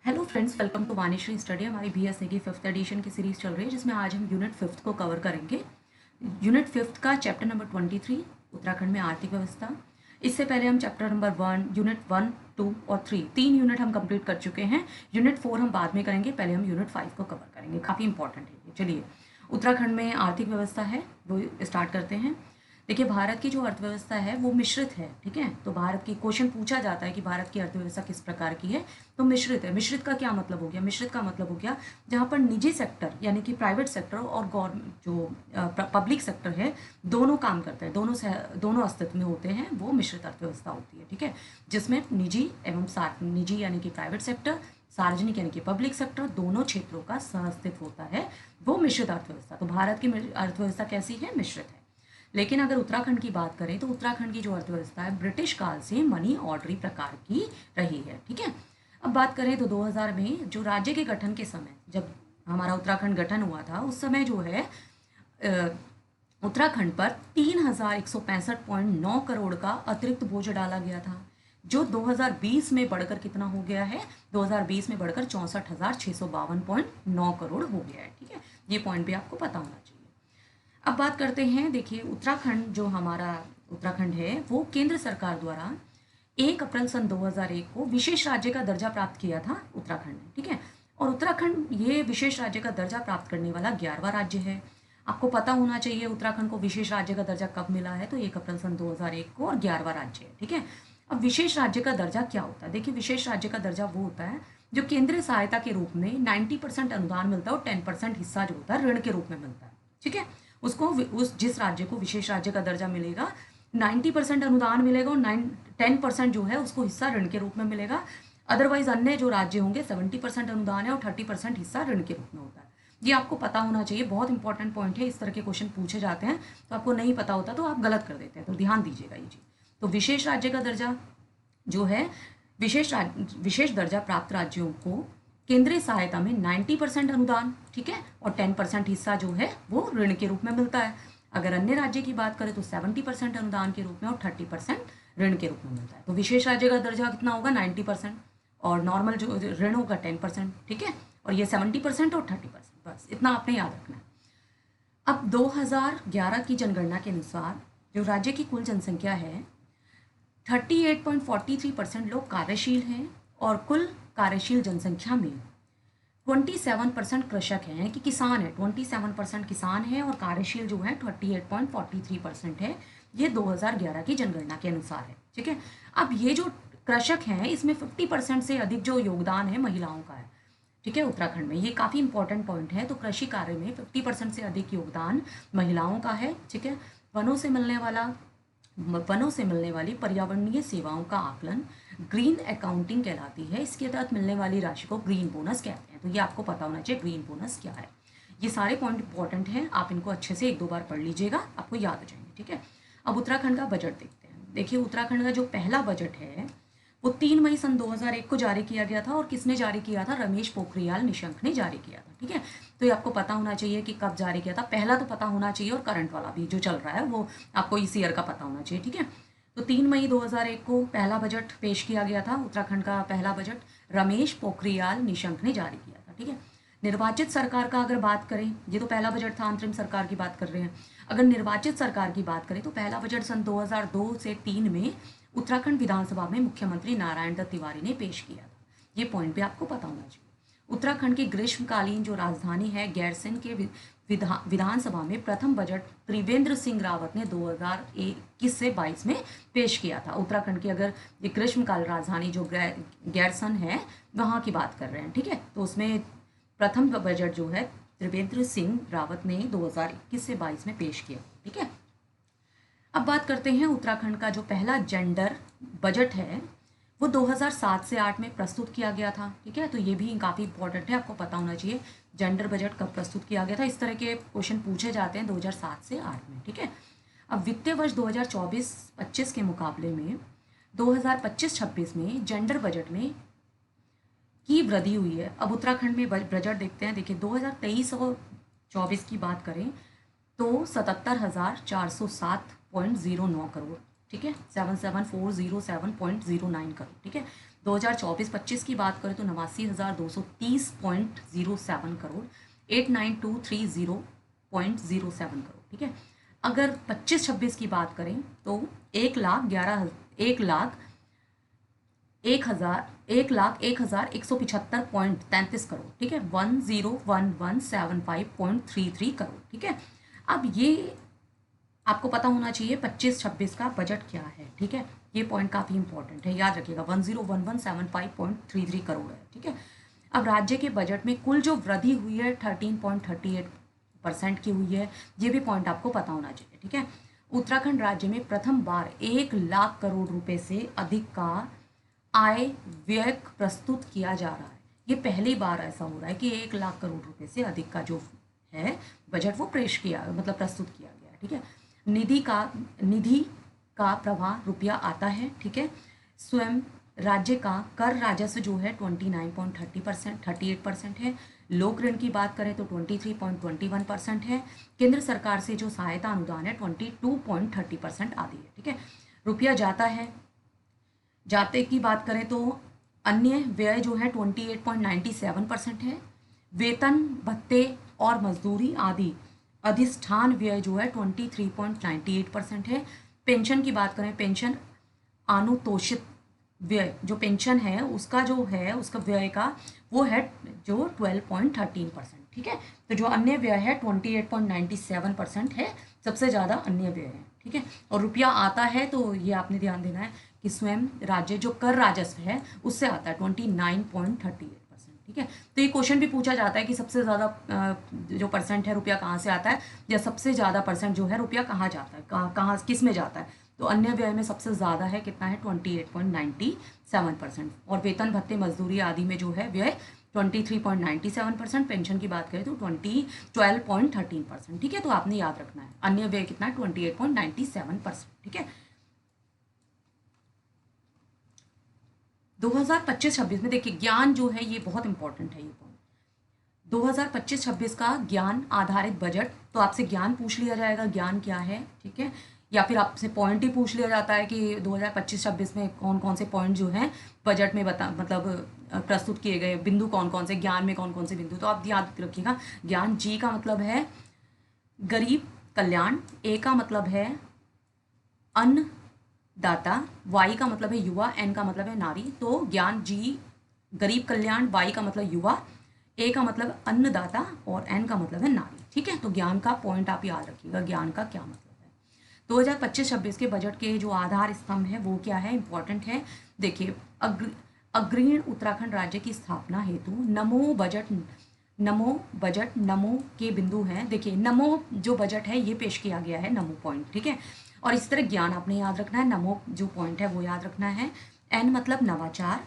Hello friends, welcome to Vanishree study. हमारी BSA की 5th addition की सीरीज चल रही है जिसमें आज हम यूनिट 5th को कवर करेंगे। यूनिट 5th का चैप्टर नंबर 23 उत्तराखंड में आर्थिक व्यवस्था। इससे पहले हम चैप्टर नंबर 1, यूनिट 1, 2 और 3 तीन यूनिट हम कंप्लीट कर चुके हैं। यूनिट 4 हम बाद में करेंगे, पहले हम यूनिट 5 को कवर करेंगे। काफ़ी इंपॉर्टेंट है ये। चलिए, उत्तराखंड में आर्थिक व्यवस्था है वो स्टार्ट करते हैं। देखिए, भारत की जो अर्थव्यवस्था है वो मिश्रित है। ठीक है, तो भारत की क्वेश्चन पूछा जाता है कि भारत की अर्थव्यवस्था किस प्रकार की है, तो मिश्रित है। मिश्रित का क्या मतलब हो गया? मिश्रित का मतलब हो गया जहाँ पर निजी सेक्टर यानी कि प्राइवेट सेक्टर और गवर्नमेंट जो पब्लिक सेक्टर है, दोनों काम करते हैं, दोनों अस्तित्व में होते हैं, वो मिश्रित अर्थव्यवस्था होती है। ठीक है, जिसमें निजी एवं निजी यानी कि प्राइवेट सेक्टर, सार्वजनिक यानी कि पब्लिक सेक्टर, दोनों क्षेत्रों का सहअस्तित्व होता है, वो मिश्रित अर्थव्यवस्था। तो भारत की अर्थव्यवस्था कैसी है? मिश्रित है। लेकिन अगर उत्तराखंड की बात करें तो उत्तराखंड की जो अर्थव्यवस्था है ब्रिटिश काल से मनी ऑर्डरी प्रकार की रही है। ठीक है, अब बात करें तो 2000 में जो राज्य के गठन के समय, जब हमारा उत्तराखंड गठन हुआ था, उस समय जो है उत्तराखंड पर 3165.9 करोड़ का अतिरिक्त बोझ डाला गया था, जो 2020 में बढ़कर कितना हो गया है? 2020 में बढ़कर 64,652.9 करोड़ हो गया है। ठीक है, ये पॉइंट भी आपको पता होना चाहिए। अब बात करते हैं, देखिए उत्तराखंड, जो हमारा उत्तराखंड है वो केंद्र सरकार द्वारा 1 अप्रैल सन 2001 को विशेष राज्य का दर्जा प्राप्त किया था उत्तराखंड ने। ठीक है, और उत्तराखंड ये विशेष राज्य का दर्जा प्राप्त करने वाला 11वां राज्य है। आपको पता होना चाहिए उत्तराखंड को विशेष राज्य का दर्जा कब मिला है, तो 1 अप्रैल सन 2001 को, और 11वां राज्य है। ठीक है, अब विशेष राज्य का दर्जा क्या होता है? देखिए, विशेष राज्य का दर्जा वो होता है जो केंद्रीय सहायता के रूप में 90% अनुदान मिलता है और 10% हिस्सा जो होता है ऋण के रूप में मिलता है। ठीक है, उसको जिस राज्य को विशेष राज्य का दर्जा मिलेगा, 90% अनुदान मिलेगा और 10% जो है उसको हिस्सा ऋण के रूप में मिलेगा। अदरवाइज अन्य जो राज्य होंगे 70% अनुदान है और 30% हिस्सा ऋण के रूप में होता है। ये आपको पता होना चाहिए, बहुत इंपॉर्टेंट पॉइंट है। इस तरह के क्वेश्चन पूछे जाते हैं तो आपको नहीं पता होता तो आप गलत कर देते हैं, तो ध्यान दीजिएगा ये चीज। तो विशेष राज्य का दर्जा जो है, विशेष दर्जा प्राप्त राज्यों को केंद्रीय सहायता में 90% अनुदान, ठीक है, और 10% हिस्सा जो है वो ऋण के रूप में मिलता है। अगर अन्य राज्य की बात करें तो 70% अनुदान के रूप में और 30% ऋण के रूप में मिलता है। तो विशेष राज्य का दर्जा कितना होगा? 90%, और नॉर्मल जो ऋण होगा 10%। ठीक है, और ये 70% और 30%, बस इतना आपने याद रखना है। अब 2011 की जनगणना के अनुसार जो राज्य की कुल जनसंख्या है, 38.43% लोग कार्यशील हैं, और कुल कार्यशील जनसंख्या में 27% कृषक हैं कि किसान है। 27% किसान है और कार्यशील जो है 38.43% है। ये 2011 की जनगणना के अनुसार है। ठीक है, अब ये जो कृषक हैं इसमें 50% से अधिक जो योगदान है महिलाओं का है। ठीक है, उत्तराखंड में ये काफ़ी इंपॉर्टेंट पॉइंट है। तो कृषि कार्य में 50% से अधिक योगदान महिलाओं का है। ठीक है, वनों से मिलने वाली पर्यावरणीय सेवाओं का आकलन ग्रीन अकाउंटिंग कहलाती है। इसके तहत मिलने वाली राशि को ग्रीन बोनस कहते हैं। तो ये आपको पता होना चाहिए ग्रीन बोनस क्या है। ये सारे पॉइंट इंपॉर्टेंट हैं, आप इनको अच्छे से 1-2 बार पढ़ लीजिएगा, आपको याद हो जाएंगे। ठीक है, अब उत्तराखंड का बजट देखते हैं। देखिए, उत्तराखंड का जो पहला बजट है वो 3 मई सन 2001 को जारी किया गया था, और किसने जारी किया था? रमेश पोखरियाल निशंक ने जारी किया था। ठीक है, तो ये आपको पता होना चाहिए कि कब जारी किया था। पहला तो पता होना चाहिए, और करंट वाला भी जो चल रहा है वो आपको इस ईयर का पता होना चाहिए। ठीक है, तो 3 मई 2001 को पहला बजट पेश किया गया था। उत्तराखंड का पहला बजट रमेश पोखरियाल निशंक ने जारी किया था। ठीक है, निर्वाचित सरकार का अगर बात करें, ये तो पहला बजट था, अंतरिम सरकार की बात कर रहे हैं। अगर निर्वाचित सरकार की बात करें तो पहला बजट सन 2002 से 3 में उत्तराखंड विधानसभा में मुख्यमंत्री नारायण दत्त तिवारी ने पेश किया था। ये पॉइंट भी आपको पता होना चाहिए। उत्तराखंड की ग्रीष्मकालीन जो राजधानी है गैरसैंण के विधानसभा में प्रथम बजट त्रिवेंद्र सिंह रावत ने 2021 से 22 में पेश किया था। उत्तराखंड की अगर ये ग्रीष्मकाल राजधानी जो गैरसैंण है वहाँ की बात कर रहे हैं। ठीक है, तो उसमें प्रथम बजट जो है त्रिवेंद्र सिंह रावत ने 2021 से 22 में पेश किया। ठीक है, अब बात करते हैं उत्तराखंड का जो पहला जेंडर बजट है वो 2007 से 8 में प्रस्तुत किया गया था। ठीक है, तो ये भी काफ़ी इंपॉर्टेंट है, आपको पता होना चाहिए जेंडर बजट कब प्रस्तुत किया गया था। इस तरह के क्वेश्चन पूछे जाते हैं 2007 से 8 में। ठीक है, अब वित्तीय वर्ष 2024-25 के मुकाबले में 2025-26 में जेंडर बजट में की वृद्धि हुई है। अब उत्तराखंड में बजट देखते हैं। देखिए, 2023 और 24 की बात करें तो 77,407.09 करोड़। ठीक है, 77,407.09 करोड़। ठीक है, 2024-25 की बात करें तो 89,230.07 करोड़, 89,230.07 करोड़, ठीक है। अगर 25-26 की बात करें तो 1,01,1,1,1,175.33 करोड़, ठीक है, 101175.33 करोड़, ठीक है। अब ये आपको पता होना चाहिए 25-26 का बजट क्या है, ठीक है। ये पॉइंट काफ़ी इंपॉर्टेंट है, याद रखिएगा, 101175.33 करोड़ है, ठीक है। अब राज्य के बजट में कुल जो वृद्धि हुई है 13.38% की हुई है, ये भी पॉइंट आपको पता होना चाहिए, ठीक है। उत्तराखंड राज्य में प्रथम बार 1 लाख करोड़ रुपए से अधिक का आय व्यय प्रस्तुत किया जा रहा है। ये पहली बार ऐसा हो रहा है कि 1 लाख करोड़ रुपए से अधिक का जो है बजट वो पेश किया, मतलब प्रस्तुत किया गया है, ठीक है। निधि का प्रवाह रुपया आता है, ठीक है। स्वयं राज्य का कर राजस्व जो है 38% है। लोक ऋण की बात करें तो 23.21% है। केंद्र सरकार से जो सहायता अनुदान है 22.30% आदि है, ठीक है। रुपया जाते की बात करें तो अन्य व्यय जो है 28.97% है। वेतन भत्ते और मजदूरी आदि अधिष्ठान व्यय जो है 23.98% है। पेंशन की बात करें, पेंशन अनुतोषित व्यय जो पेंशन है उसका जो है उसका व्यय का वो है जो 12.13%, ठीक है। तो जो अन्य व्यय है 28.97% है, सबसे ज़्यादा अन्य व्यय है, ठीक है। और रुपया आता है तो ये आपने ध्यान देना है कि स्वयं राज्य जो कर राजस्व है उससे आता है 29.38%, ठीक है। तो ये क्वेश्चन भी पूछा जाता है कि सबसे ज़्यादा जो परसेंट है रुपया कहाँ से आता है, या सबसे ज़्यादा परसेंट जो है रुपया कहाँ जाता है, कहाँ किस में जाता है। तो अन्य व्यय में सबसे ज़्यादा है, कितना है, 28.97%। और वेतन भत्ते मजदूरी आदि में जो है व्यय 23.97%। पेंशन की बात करें तो 12.13%, ठीक है। तो आपने याद रखना है अन्य व्यय कितना है 28.97%, ठीक है। 2025-26 में देखिए ज्ञान जो है ये बहुत इंपॉर्टेंट है। ये पॉइंट 2025-26 का ज्ञान आधारित बजट, तो आपसे ज्ञान पूछ लिया जाएगा ज्ञान क्या है, ठीक है, या फिर आपसे पॉइंट ही पूछ लिया जाता है कि 2025-26 में कौन कौन से पॉइंट जो हैं बजट में प्रस्तुत किए गए, बिंदु कौन कौन से, ज्ञान में कौन कौन से बिंदु। तो आप याद रखिएगा, ज्ञान जी का मतलब है गरीब कल्याण, ए का मतलब है अन्नदाता, वाई का मतलब है युवा, एन का मतलब है नारी। तो ज्ञान जी गरीब कल्याण, वाई का मतलब युवा, ए का मतलब अन्नदाता और एन का मतलब है नारी, ठीक है। तो ज्ञान का पॉइंट आप याद रखिएगा, ज्ञान का क्या मतलब है। 2025-26 के बजट के जो आधार स्तंभ है वो क्या है, इंपॉर्टेंट है। देखिए अग्रणी उत्तराखंड राज्य की स्थापना हेतु नमो बजट नमो के बिंदु हैं। देखिए नमो जो बजट है ये पेश किया गया है, नमो पॉइंट, ठीक है। और इस तरह ज्ञान आपने याद रखना है, नमो जो पॉइंट है वो याद रखना है। एन मतलब नवाचार,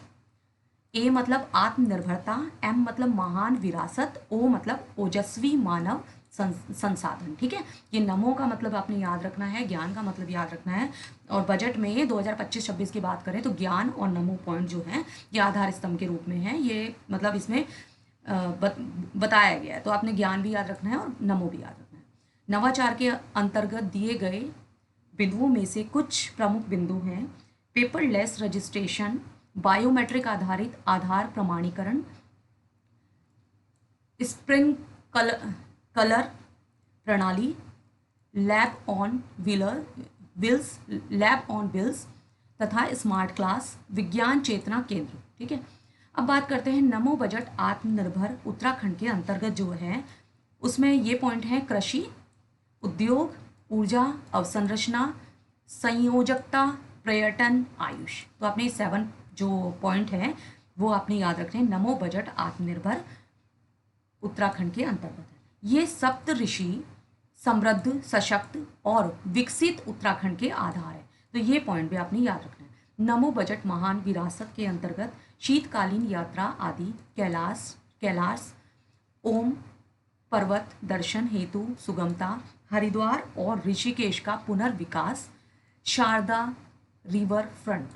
ए मतलब आत्मनिर्भरता, एम मतलब महान विरासत, ओ मतलब ओजस्वी मानव संसाधन, ठीक है। ये नमो का मतलब आपने याद रखना है, ज्ञान का मतलब याद रखना है। और बजट में 2025-26 की बात करें तो ज्ञान और नमो पॉइंट जो है ये आधार स्तंभ के रूप में है। ये मतलब इसमें बताया गया है, तो आपने ज्ञान भी याद रखना है और नमो भी याद रखना है। नवाचार के अंतर्गत दिए गए बिंदुओं में से कुछ प्रमुख बिंदु हैं: पेपरलेस रजिस्ट्रेशन, बायोमेट्रिक आधारित आधार प्रमाणीकरण, स्प्रिंग कलर प्रणाली, लैब ऑन व्हील्स तथा स्मार्ट क्लास, विज्ञान चेतना केंद्र, ठीक है। अब बात करते हैं नमो बजट आत्मनिर्भर उत्तराखंड के अंतर्गत जो है उसमें ये पॉइंट है: कृषि, उद्योग, ऊर्जा, अवसंरचना, संयोजकता, पर्यटन, आयुष। तो आपने 7 जो पॉइंट है वो आपने याद रखने हैं, नमो बजट आत्मनिर्भर उत्तराखंड के अंतर्गत है। ये सप्त ऋषि समृद्ध, सशक्त और विकसित उत्तराखंड के आधार है। तो ये पॉइंट भी आपने याद रखना है। नमो बजट महान विरासत के अंतर्गत शीतकालीन यात्रा आदि, कैलाश ओम पर्वत दर्शन हेतु सुगमता, हरिद्वार और ऋषिकेश का पुनर्विकास, शारदा रिवर फ्रंट।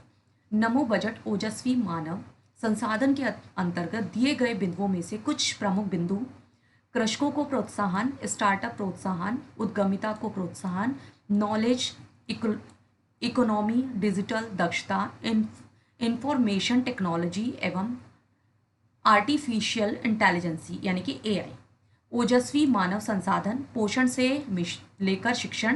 नमो बजट ओजस्वी मानव संसाधन के अंतर्गत दिए गए बिंदुओं में से कुछ प्रमुख बिंदु: कृषकों को प्रोत्साहन, स्टार्टअप प्रोत्साहन, उद्यमिता को प्रोत्साहन, नॉलेज इकोनॉमी, डिजिटल दक्षता, इंफॉर्मेशन टेक्नोलॉजी एवं आर्टिफिशियल इंटेलिजेंसी यानी कि एआई, ओजस्वी मानव संसाधन, पोषण से लेकर शिक्षण,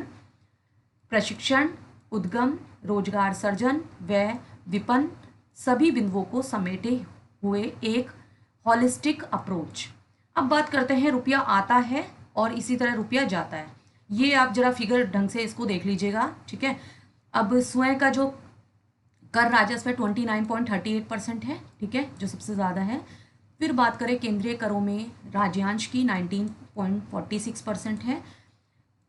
प्रशिक्षण, उद्गम, रोजगार सृजन व विपणन, सभी बिंदुओं को समेटे हुए एक हॉलिस्टिक अप्रोच। अब बात करते हैं रुपया आता है और इसी तरह रुपया जाता है। ये आप जरा फिगर ढंग से इसको देख लीजिएगा, ठीक है। अब स्वयं का जो कर राजस्व 29.38% है, ठीक है, जो सबसे ज़्यादा है। फिर बात करें केंद्रीय करों में राज्यांश की 19.46% है।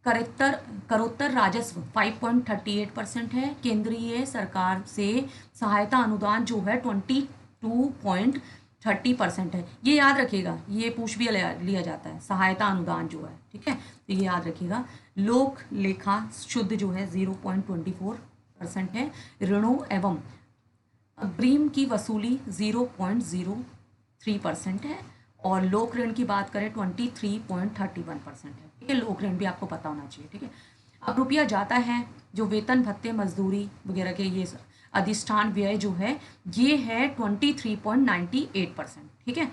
करोत्तर राजस्व 5.38% है। केंद्रीय सरकार से सहायता अनुदान जो है 22.30% है। ये याद रखिएगा, ये पूछ भी लिया जाता है, सहायता अनुदान जो है, ठीक है, तो ये याद रखिएगा। लोक लेखा शुद्ध जो है 0.24% है। ऋणों एवं अग्रिम की वसूली 0.03% है। और लोक ऋण की बात करें 23.31% है, ठीक है। लोक ऋण भी आपको पता होना चाहिए, ठीक है। अब रुपया जाता है, जो वेतन भत्ते मजदूरी वगैरह के ये अधिष्ठान व्यय जो है ये है 23.98%, ठीक है।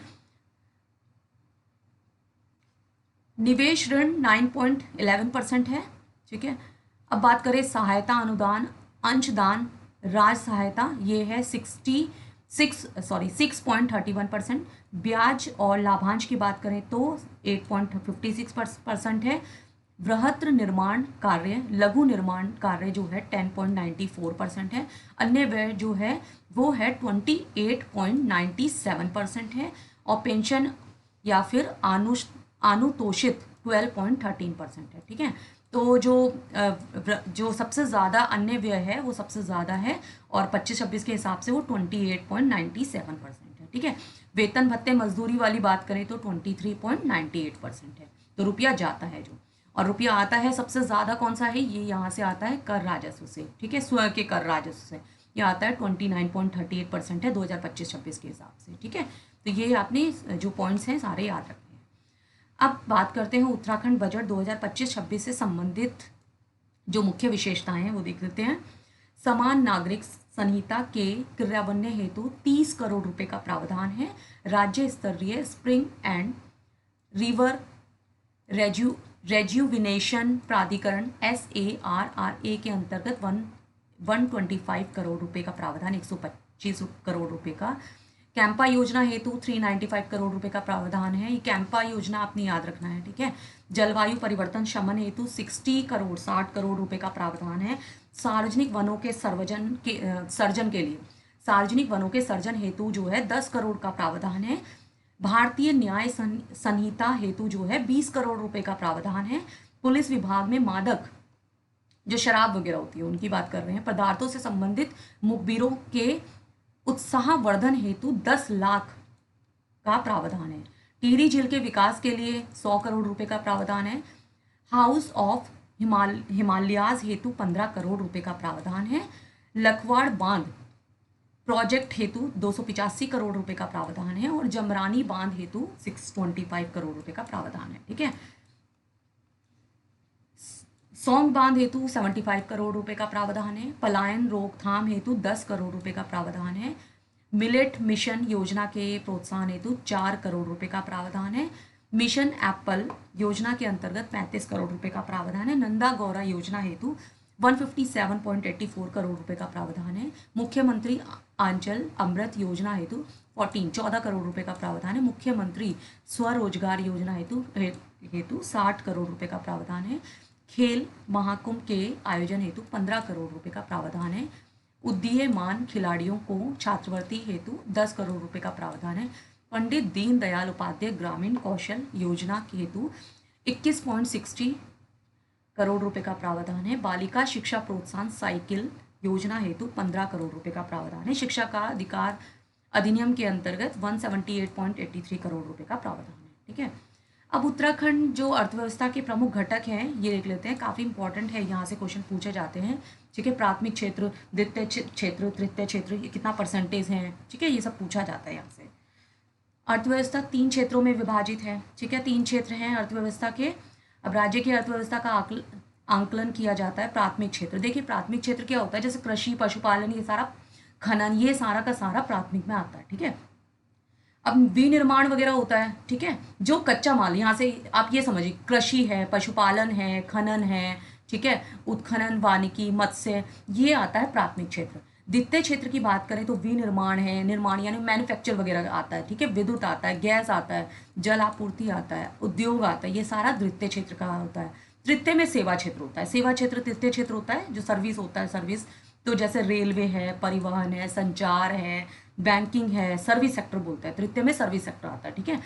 निवेश ऋण 9.11% है, ठीक है। अब बात करें सहायता अनुदान, अंशदान, राज सहायता, ये है 6.31%। ब्याज और लाभांश की बात करें तो 8.56% है। बृहत् निर्माण कार्य, लघु निर्माण कार्य जो है 10.94% है। अन्य व्यय जो है वो है 28.97% है। और पेंशन या फिर अनुतोषित 12.13% है, ठीक है। तो जो सबसे ज़्यादा अन्य व्यय है वो सबसे ज़्यादा है और 25-26 के हिसाब से वो 28.97% है, ठीक है। वेतन भत्ते मजदूरी वाली बात करें तो 23.98% है। तो रुपया जाता है जो, और रुपया आता है सबसे ज़्यादा कौन सा है, ये यहाँ से आता है कर राजस्व से, ठीक है, स्वयं के कर राजस्व से। ये आता है 29.38% है 2025-26 के हिसाब से, ठीक है। तो ये आपने जो पॉइंट्स हैं सारे याद रखने हैं। अब बात करते हैं उत्तराखंड बजट 2025-26 से संबंधित जो मुख्य विशेषताएं हैं वो देख लेते हैं। समान नागरिक संहिता के क्रियान्वयन हेतु 30 करोड़ रुपए का प्रावधान है। राज्य स्तरीय स्प्रिंग एंड रिवर रेज्यूविनेशन प्राधिकरण SARRA के अंतर्गत 125 करोड़ रुपए का प्रावधान, 125 करोड़ रुपए का। कैंपा योजना हेतु 395 करोड़ रुपए का प्रावधान है। ये कैंपा योजना आपने याद रखना है, ठीक है। जलवायु परिवर्तन शमन हेतु 60 करोड़ रुपए का प्रावधान है। सार्वजनिक वनों के सर्जन के लिए सार्वजनिक वनों के सर्जन हेतु जो है 10 करोड़ का प्रावधान है। भारतीय न्याय संहिता हेतु जो है 20 करोड़ रुपए का प्रावधान है। पुलिस विभाग में मादक जो शराब वगैरह होती है उनकी बात कर रहे हैं, पदार्थों से संबंधित मुखबिरों के उत्साहवर्धन हेतु 10 लाख का प्रावधान है। टिहरी झील के विकास के लिए 100 करोड़ रुपए का प्रावधान है। हाउस ऑफ हिमालयाज हेतु 15 करोड़ रुपए का प्रावधान है। लखवाड़ बांध प्रोजेक्ट हेतु 285 करोड़ रुपए का प्रावधान है। और जमरानी बांध हेतु 625 करोड़ रुपए का प्रावधान है, ठीक है। सौंग बांध हेतु 75 करोड़ रुपए का प्रावधान है। पलायन रोकथाम हेतु 10 करोड़ रुपए का प्रावधान है। मिलेट मिशन योजना के प्रोत्साहन हेतु 4 करोड़ रुपए का प्रावधान है। मिशन एप्पल योजना के अंतर्गत 35 करोड़ रुपए का प्रावधान है। नंदा गौरा योजना हेतु 157.84 करोड़ रुपए का प्रावधान है। मुख्यमंत्री आंचल अमृत योजना हेतु 14 करोड़ रुपए का प्रावधान है। मुख्यमंत्री स्वरोजगार योजना हेतु 60 करोड़ रुपए का प्रावधान है। खेल महाकुंभ के आयोजन हेतु 15 करोड़ रुपए का प्रावधान है। उदीयमान खिलाड़ियों को छात्रवृत्ति हेतु 10 करोड़ रुपए का प्रावधान है। पंडित दीनदयाल उपाध्याय ग्रामीण कौशल योजना के हेतु 21.60 करोड़ रुपए का प्रावधान है। बालिका शिक्षा प्रोत्साहन साइकिल योजना हेतु 15 करोड़ रुपए का प्रावधान है। शिक्षा का अधिकार अधिनियम के अंतर्गत 178.83 करोड़ रुपए का प्रावधान है, ठीक है। अब उत्तराखंड जो अर्थव्यवस्था के प्रमुख घटक हैं ये देख लेते हैं, काफ़ी इंपॉर्टेंट है, यहाँ से क्वेश्चन पूछे जाते हैं, ठीक है। प्राथमिक क्षेत्र, द्वितीय क्षेत्र, तृतीय क्षेत्र, ये कितना परसेंटेज है, ठीक है, ये सब पूछा जाता है यहाँ से। अर्थव्यवस्था 3 क्षेत्रों में विभाजित है, ठीक है, 3 क्षेत्र हैं अर्थव्यवस्था के। अब राज्य की अर्थव्यवस्था का आंकलन किया जाता है प्राथमिक क्षेत्र। देखिए प्राथमिक क्षेत्र क्या होता है, जैसे कृषि, पशुपालन, ये सारा खनन, ये सारा का सारा प्राथमिक में आता है। ठीक है, अब विनिर्माण वगैरह होता है। ठीक है, जो कच्चा माल, यहाँ से आप ये समझिए, कृषि है, पशुपालन है, खनन है, ठीक है, उत्खनन, वानिकी, मत्स्य, ये आता है प्राथमिक क्षेत्र। द्वितीय क्षेत्र की बात करें तो विनिर्माण है, निर्माण यानी मैन्युफैक्चर वगैरह आता है। ठीक है, विद्युत आता है, गैस आता है, जल आपूर्ति आता है, उद्योग आता है, ये सारा द्वितीय क्षेत्र का होता है। तृतीय में सेवा क्षेत्र होता है। सेवा क्षेत्र तृतीय क्षेत्र होता है, जो सर्विस होता है, सर्विस, तो जैसे रेलवे है, परिवहन है, संचार है, बैंकिंग है, सर्विस सेक्टर बोलते हैं, तृतीय में सर्विस सेक्टर आता है। ठीक है,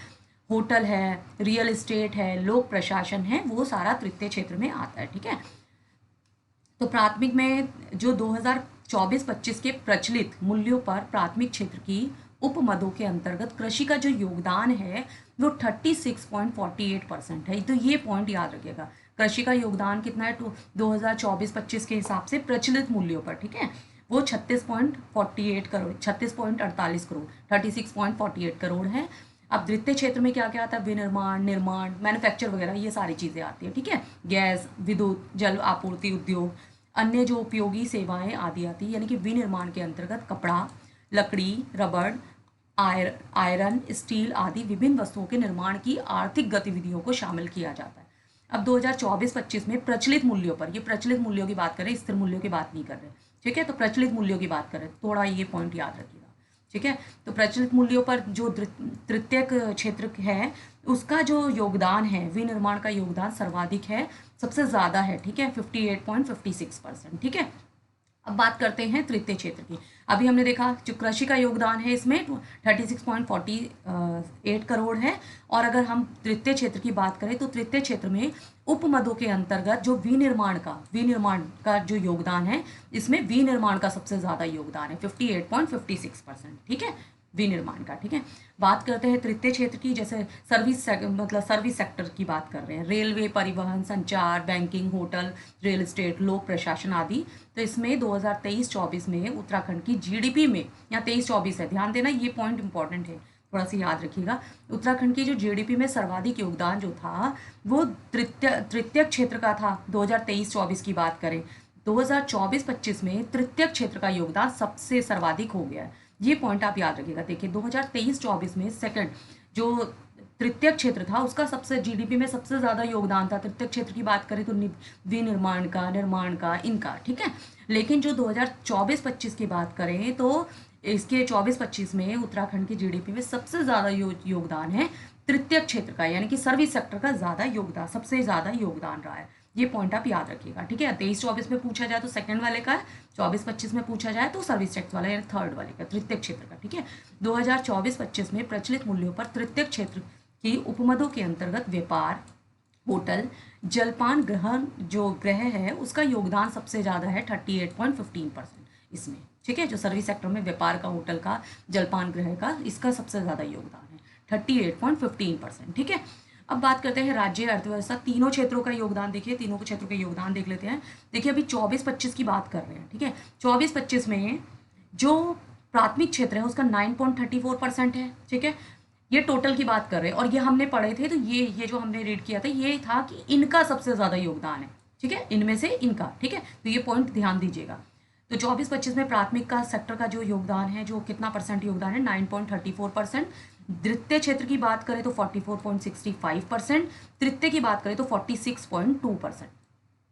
होटल है, रियल एस्टेट है, लोक प्रशासन है, वो सारा तृतीय क्षेत्र में आता है। ठीक है, तो प्राथमिक में जो 2024-25 के प्रचलित मूल्यों पर प्राथमिक क्षेत्र की उपमदों के अंतर्गत कृषि का जो योगदान है वो 36.48% है। तो ये पॉइंट याद रखिएगा, कृषि का योगदान कितना है 2024-25 के हिसाब से प्रचलित मूल्यों पर। ठीक है, वो 36.48 करोड़, 36.48 करोड़, 36.48 करोड़ है। अब द्वितीय क्षेत्र में क्या क्या आता है, विनिर्माण, निर्माण, मैन्युफैक्चर वगैरह, ये सारी चीज़ें आती है। ठीक है, गैस, विद्युत, जल आपूर्ति, उद्योग, अन्य जो उपयोगी सेवाएं आदि आती है, यानी कि विनिर्माण के अंतर्गत कपड़ा, लकड़ी, रबड़, आयरन, स्टील आदि विभिन्न वस्तुओं के निर्माण की आर्थिक गतिविधियों को शामिल किया जाता है। अब 2024-25 में प्रचलित मूल्यों पर, ये प्रचलित मूल्यों की बात करें, स्थिर मूल्यों की बात नहीं कर रहे। ठीक है, तो प्रचलित मूल्यों की बात करें, थोड़ा ये पॉइंट याद रखिएगा। ठीक है, तो प्रचलित मूल्यों पर जो तृतीयक क्षेत्र है उसका जो योगदान है, विनिर्माण का योगदान सर्वाधिक है, सबसे ज़्यादा है। ठीक है, 58.56%। ठीक है, अब बात करते हैं तृतीय क्षेत्र की। अभी हमने देखा जो कृषि का योगदान है इसमें 36.48 करोड़ है। और अगर हम तृतीय क्षेत्र की बात करें तो तृतीय क्षेत्र में उपमदों के अंतर्गत जो विनिर्माण का जो योगदान है, इसमें विनिर्माण का सबसे ज़्यादा योगदान है, 58.56%। ठीक है, विनिर्माण का। ठीक है, बात करते हैं तृतीय क्षेत्र की, जैसे सर्विस सर्विस सेक्टर की बात कर रहे हैं, रेलवे, परिवहन, संचार, बैंकिंग, होटल, रियल एस्टेट, लोक प्रशासन आदि। तो इसमें 2023-24 में उत्तराखंड की जीडीपी में, यहाँ 23-24 है, ध्यान देना, ये पॉइंट इंपॉर्टेंट है, थोड़ा सा याद रखिएगा। उत्तराखंड की जो जीडीपी में सर्वाधिक योगदान जो था वो तृतीय क्षेत्र का था। 2023-24 की बात करें, 2024-25 में तृतीय क्षेत्र का योगदान सबसे सर्वाधिक हो गया है। ये पॉइंट आप याद रखिएगा। देखिए 2023-24 में सेकंड जो तृतीय क्षेत्र था उसका सबसे जीडीपी में सबसे ज़्यादा योगदान था। तृतीय क्षेत्र की बात करें तो विनिर्माण का, निर्माण का, इनका। ठीक है, लेकिन जो 2024-25 की बात करें तो इसके 24-25 में उत्तराखंड की जीडीपी में सबसे ज़्यादा योगदान है तृतीय क्षेत्र का, यानी कि सर्विस सेक्टर का ज़्यादा योगदान, सबसे ज़्यादा योगदान रहा है। ये पॉइंट आप याद रखिएगा। ठीक है, 23-24 में पूछा जाए तो सेकंड वाले का है, 24-25 में पूछा जाए तो सर्विस सेक्टर वाला यानी थर्ड वाले का, तृतीय क्षेत्र का। ठीक है, 2024-25 में प्रचलित मूल्यों पर तृतीय क्षेत्र की उपमदों के अंतर्गत व्यापार, होटल, जलपान ग्रहण जो ग्रह है उसका योगदान सबसे ज़्यादा है, 38.15% इसमें। ठीक है, जो सर्विस सेक्टर में व्यापार का, होटल का, जलपान ग्रह का, इसका सबसे ज़्यादा योगदान है, 38.15%। ठीक है, अब बात करते हैं राज्य अर्थव्यवस्था, तीनों क्षेत्रों का योगदान। देखिए तीनों क्षेत्रों का योगदान देख लेते हैं। देखिए अभी 24-25 की बात कर रहे हैं। ठीक है, 24-25 में जो प्राथमिक क्षेत्र है उसका 9.34% है। ठीक है, ये टोटल की बात कर रहे हैं, और ये हमने पढ़े थे तो ये जो हमने रीड किया था ये था कि इनका सबसे ज़्यादा योगदान है। ठीक है, इनमें से इनका। ठीक है, तो ये पॉइंट ध्यान दीजिएगा। तो 24-25 में प्राथमिक का सेक्टर का जो योगदान है, जो कितना परसेंट योगदान है, 9.34%। द्वितीय क्षेत्र की बात करें तो 44.65%। तृतीय की बात करें तो 46.2%।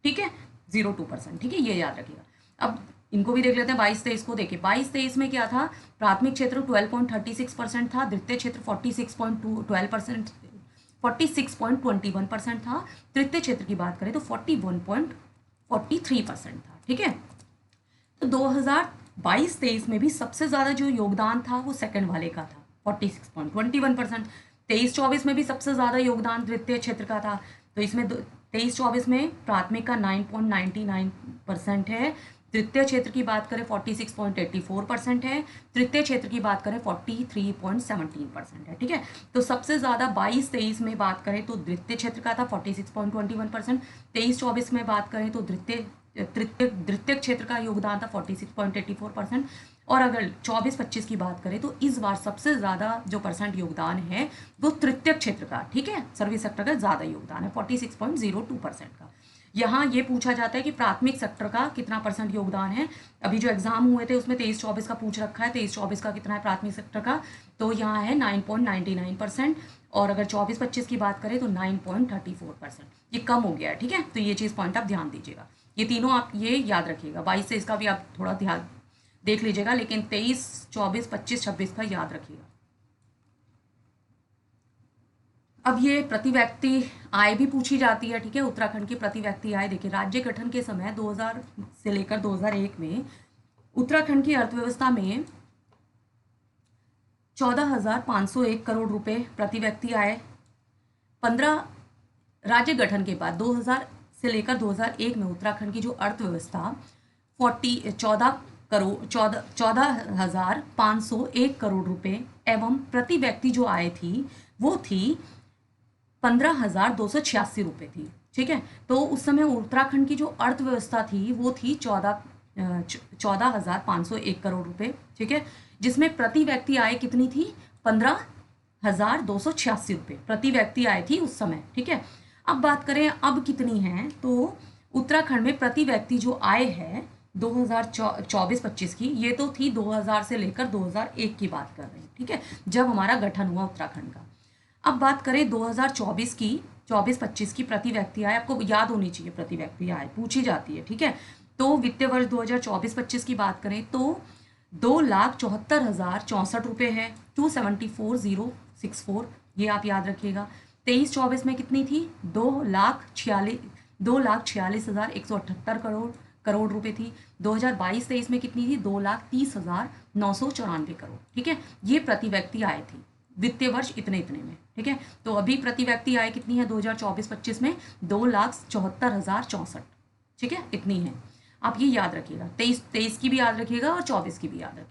ठीक है, 02%। ठीक है, ये याद रखिएगा। अब इनको भी देख लेते हैं। 22-23 को देखिए, 22-23 में क्या था, प्राथमिक क्षेत्र 12.36% था, द्वितीय क्षेत्र 46.21% था, तृतीय क्षेत्र की बात करें तो 41.43% था। ठीक है, तो 2022-23 में भी सबसे ज़्यादा जो योगदान था वो सेकंड वाले का था, 46.21%। 23-24 में भी सबसे ज़्यादा योगदान द्वितीय क्षेत्र का था, तो इसमें 23-24 में प्राथमिक का 9.99% है, तृतीय क्षेत्र की बात करें 46.84% है, तृतीय क्षेत्र की बात करें 43.17% है। ठीक है, तो सबसे ज़्यादा 22-23 में बात करें तो द्वितीय क्षेत्र का था 46.21%, 23-24 में बात करें तो द्वितीय क्षेत्र का योगदान था 46.84%, और अगर 24-25 की बात करें तो इस बार सबसे ज़्यादा जो परसेंट योगदान है वो तृतीय क्षेत्र का। ठीक है, सर्विस सेक्टर का ज़्यादा योगदान है, 46.02% का। यहाँ ये पूछा जाता है कि प्राथमिक सेक्टर का कितना % योगदान है। अभी जो एग्जाम हुए थे उसमें 23-24 का पूछ रखा है, 23-24 का कितना है प्राथमिक सेक्टर का, तो यहाँ है 9.99%, और अगर 24-25 की बात करें तो 9.34%। ये कम हो गया है, ठीक है। तो ये चीज़ पॉइंट आप ध्यान दीजिएगा, ये तीनों आप ये याद रखिएगा। 22 से इसका भी आप थोड़ा ध्यान देख लीजिएगा, लेकिन 23, 24, 25, 26 का याद रखिएगा। अब ये प्रति व्यक्ति आय भी पूछी जाती है, ठीक है। उत्तराखंड की प्रति व्यक्ति आय देखिए, राज्य गठन के समय 2000 से लेकर 2001 में उत्तराखंड की अर्थव्यवस्था में 14,501 करोड़ रुपए प्रति व्यक्ति आए। 15 राज्य गठन के बाद 2000 से लेकर 2001 में उत्तराखंड की जो अर्थव्यवस्था 14,501 करोड़ रुपए एवं प्रति व्यक्ति जो आय थी वो थी 15,286 रुपये थी, ठीक है। तो उस समय उत्तराखंड की जो अर्थव्यवस्था थी वो थी 14,501 करोड़ रुपए, ठीक है, जिसमें प्रति व्यक्ति आय कितनी थी 15,286 रुपये प्रति व्यक्ति आय थी उस समय, ठीक है। अब बात करें अब कितनी है, तो उत्तराखंड में प्रति व्यक्ति जो आय है 2024-25 की, ये तो थी 2000 से लेकर 2001 की बात कर रहे हैं, ठीक है, जब हमारा गठन हुआ उत्तराखंड का। अब बात करें 2024 की, 24-25 की प्रति व्यक्ति आय, आपको याद होनी चाहिए प्रति व्यक्ति आय पूछी जाती है, ठीक है। तो वित्तीय वर्ष 2024-25 की बात करें तो 2,74,064 रुपये है, 274,064, ये आप याद रखिएगा। 23-24 में कितनी थी 2,46,178 करोड़ रुपए थी। 2022-23 में कितनी थी 2,30,994 करोड़, ठीक है। ये प्रति व्यक्ति आय थी वित्तीय वर्ष इतने में, ठीक है। तो अभी प्रति व्यक्ति आय कितनी है 2024-25 में 2,74,064, ठीक है, इतनी है। आप ये याद रखिएगा, 23 की भी याद रखिएगा और 24 की भी याद रखिएगा।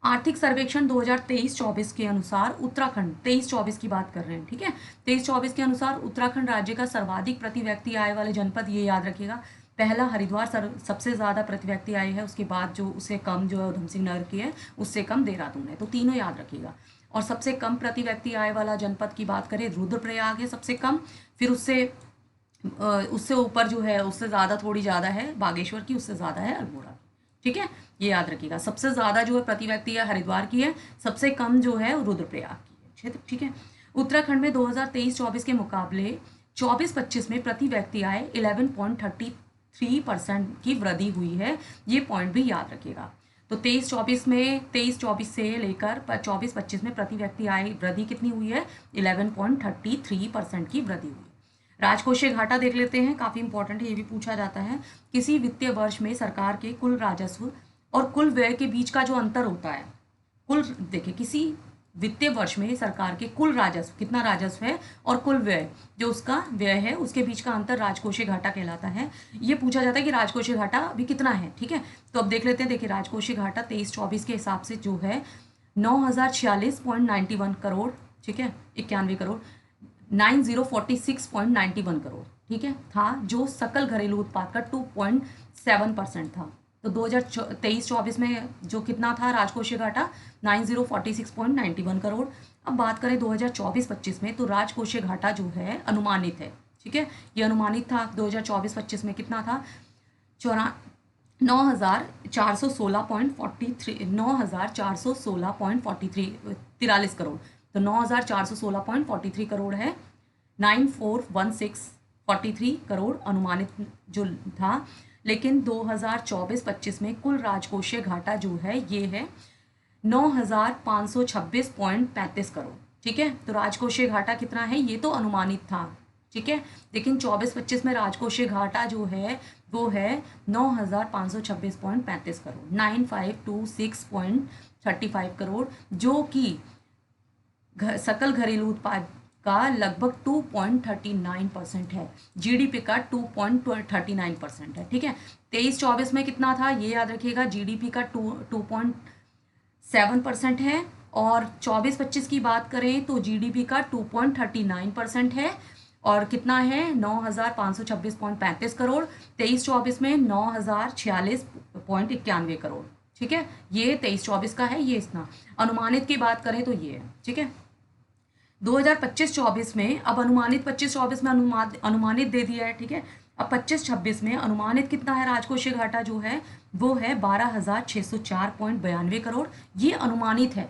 आर्थिक सर्वेक्षण 2023-24 के अनुसार उत्तराखंड, 23-24 की बात कर रहे हैं, ठीक है। 23-24 के अनुसार उत्तराखंड राज्य का सर्वाधिक प्रति व्यक्ति आय वाले जनपद, ये याद रखिएगा। पहला हरिद्वार सबसे ज़्यादा प्रति व्यक्ति आय है, उसके बाद जो उससे कम जो है उधम सिंह नगर की है, उससे कम देहरादून है, तो तीनों याद रखिएगा। और सबसे कम प्रति व्यक्ति आय वाला जनपद की बात करें रुद्रप्रयाग है सबसे कम, फिर उससे ऊपर जो है उससे ज़्यादा थोड़ी ज़्यादा है बागेश्वर की, उससे ज़्यादा है अल्मोड़ा की, ठीक है, ये याद रखिएगा। सबसे ज़्यादा जो है प्रति व्यक्ति है हरिद्वार की है, सबसे कम जो है रुद्रप्रयाग की है, ठीक है। उत्तराखंड में 2023-24 के मुकाबले 24-25 में प्रति व्यक्ति आय 11.33% की वृद्धि हुई है, ये पॉइंट भी याद रखिएगा। तो 23-24 से लेकर 24-25 में प्रति व्यक्ति आय वृद्धि कितनी हुई है 11.33% की वृद्धि हुई है। राजकोषीय घाटा देख लेते हैं, काफ़ी इंपॉर्टेंट है, ये भी पूछा जाता है। किसी वित्तीय वर्ष में सरकार के कुल राजस्व और कुल व्यय के बीच का जो अंतर होता है, कुल देखिए किसी वित्तीय वर्ष में सरकार के कुल राजस्व, कितना राजस्व है, और कुल व्यय जो उसका व्यय है, उसके बीच का अंतर राजकोषीय घाटा कहलाता है। ये पूछा जाता है कि राजकोषीय घाटा अभी कितना है, ठीक है। तो अब देख लेते हैं, देखिए राजकोषीय घाटा 23-24 के हिसाब से जो है 9,046.91 करोड़, ठीक है, 91 करोड़ 9046.91 करोड़, ठीक है, था, जो सकल घरेलू उत्पाद का 2.7% था। तो 2023-24 में जो कितना था राजकोषीय घाटा 9046.91 करोड़। अब बात करें 2024-25 में, तो राजकोषीय घाटा जो है अनुमानित है, ठीक है, ये अनुमानित था। 2024-25 में कितना था 9,416.43 करोड़, तो 9,416.43 करोड़ है, 9,416.43 करोड़ अनुमानित जो था। लेकिन 2024-25 में कुल राजकोषीय घाटा जो है ये है 9,526.35 करोड़, ठीक है। तो राजकोषीय घाटा कितना है, ये तो अनुमानित था, ठीक है, लेकिन 24-25 में राजकोषीय घाटा जो है वो है 9,526.35 करोड़, 9,526.35 करोड़, जो कि सकल घरेलू उत्पाद का लगभग 2.39% है, जीडीपी का 2.39% है, ठीक है। 23-24 में कितना था ये याद रखिएगा, जीडीपी का 2.7% है, और 24-25 की बात करें तो जीडीपी का 2.39% है, और कितना है 9,526.35 करोड़। 23-24 में 9,046.91 करोड़, ठीक है, ये 23-24 का है, ये इतना। अनुमानित की बात करें तो ये है, ठीक है। 2025-24 में, अब अनुमानित 25-24 में अनुमानित दे दिया है, ठीक है। अब 25-26 में अनुमानित कितना है राजकोषीय घाटा जो है वो है 12,604.92 करोड़। ये अनुमानित है,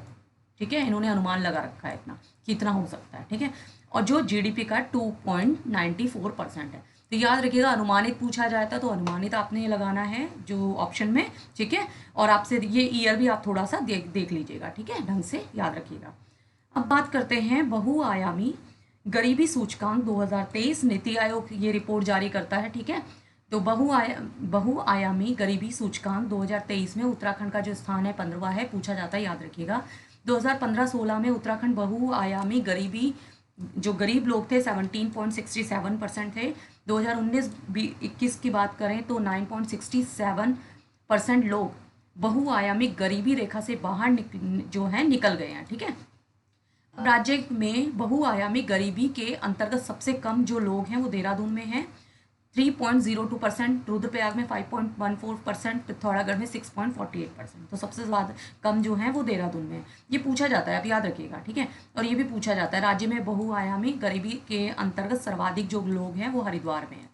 ठीक है, इन्होंने अनुमान लगा रखा है इतना कितना हो सकता है, ठीक है। और जो जीडीपी का 2.94% है। तो याद रखिएगा, अनुमानित पूछा जाता तो अनुमानित आपने लगाना है जो ऑप्शन में, ठीक है। और आपसे ये ईयर भी आप थोड़ा सा देख लीजिएगा, ठीक है, ढंग से याद रखिएगा। अब बात करते हैं बहुआयामी गरीबी सूचकांक 2023। नीति आयोग ये रिपोर्ट जारी करता है, ठीक है। तो बहुआयामी गरीबी सूचकांक 2023 में उत्तराखंड का जो स्थान है 15वां है, पूछा जाता है, याद रखिएगा। 2015-16 में उत्तराखंड बहुआयामी गरीबी, जो गरीब लोग थे 17.67% थे। 2019-21 की बात करें तो 9.67% लोग बहुआयामी गरीबी रेखा से बाहर निकल गए हैं, ठीक है। अब राज्य में बहुआयामी गरीबी के अंतर्गत सबसे कम जो लोग हैं वो देहरादून में हैं 3.02%, रुद्रप्रयाग में 5.14%, पिथौरागढ़ में 6.48%। तो सबसे ज़्यादा कम जो है वो देहरादून में है। ये पूछा जाता है, आप याद रखिएगा, ठीक है। और ये भी पूछा जाता है राज्य में बहुआयामी गरीबी के अंतर्गत सर्वाधिक जो लोग हैं वो हरिद्वार में है,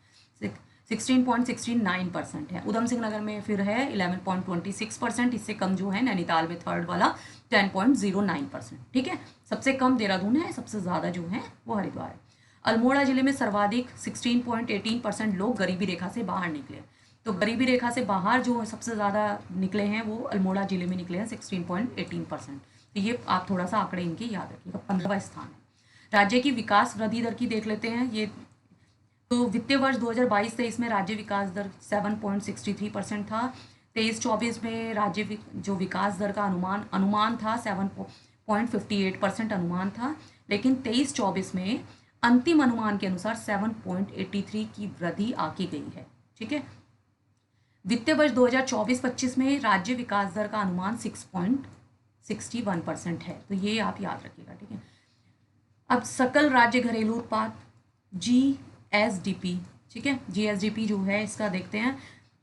16.69% है। उधम सिंह नगर में फिर है 11.26%। इससे कम जो है नैनीताल में थर्ड वाला 10.09%, ठीक है। सबसे कम देहरादून है, सबसे ज़्यादा जो है वो हरिद्वार है। अल्मोड़ा जिले में सर्वाधिक 16.18% लोग गरीबी रेखा से बाहर निकले। तो गरीबी रेखा से बाहर जो सबसे ज़्यादा निकले हैं वो अल्मोड़ा जिले में निकले हैं 16.18%। तो ये आप थोड़ा सा आंकड़े इनके याद रखिएगा। 15वां स्थान है। राज्य की विकास वृद्धि दर की देख लेते हैं। ये तो वित्तीय वर्ष 2022-23 में राज्य विकास दर 7.63% था। 23-24 में राज्य जो विकास दर का अनुमान था 7.58% अनुमान था। लेकिन 23-24 में अंतिम अनुमान के अनुसार 7.83 की वृद्धि आकी गई है, ठीक है। वित्तीय वर्ष 2024-25 में राज्य विकास दर का अनुमान 6.61% है। तो ये आप याद रखिएगा, ठीक है। अब सकल राज्य घरेलू उत्पाद GSDP, ठीक है, GSDP जो है इसका देखते हैं।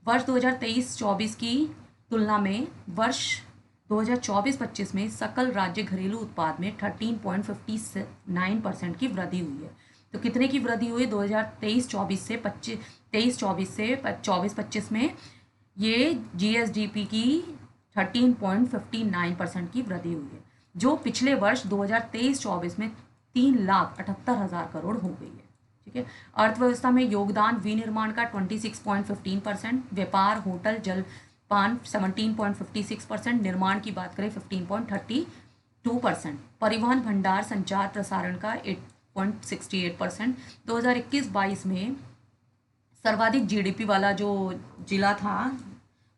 वर्ष 2023-24 की तुलना में वर्ष 2024-25 में सकल राज्य घरेलू उत्पाद में 13.59% की वृद्धि हुई है। तो कितने की वृद्धि हुई 2023-24 से 24-25 में? ये GSDP की 13.59% की वृद्धि हुई है, जो पिछले वर्ष 2023-24 में 3,78,000 करोड़ हो गई है, ठीक है। अर्थव्यवस्था में योगदान विनिर्माण का 26.15%, व्यापार होटल जलपान 17.56%, निर्माण की बात करें 15.32%, परिवहन भंडार संचार प्रसारण का 8.68%। 2021-22 में सर्वाधिक GDP वाला जो जिला था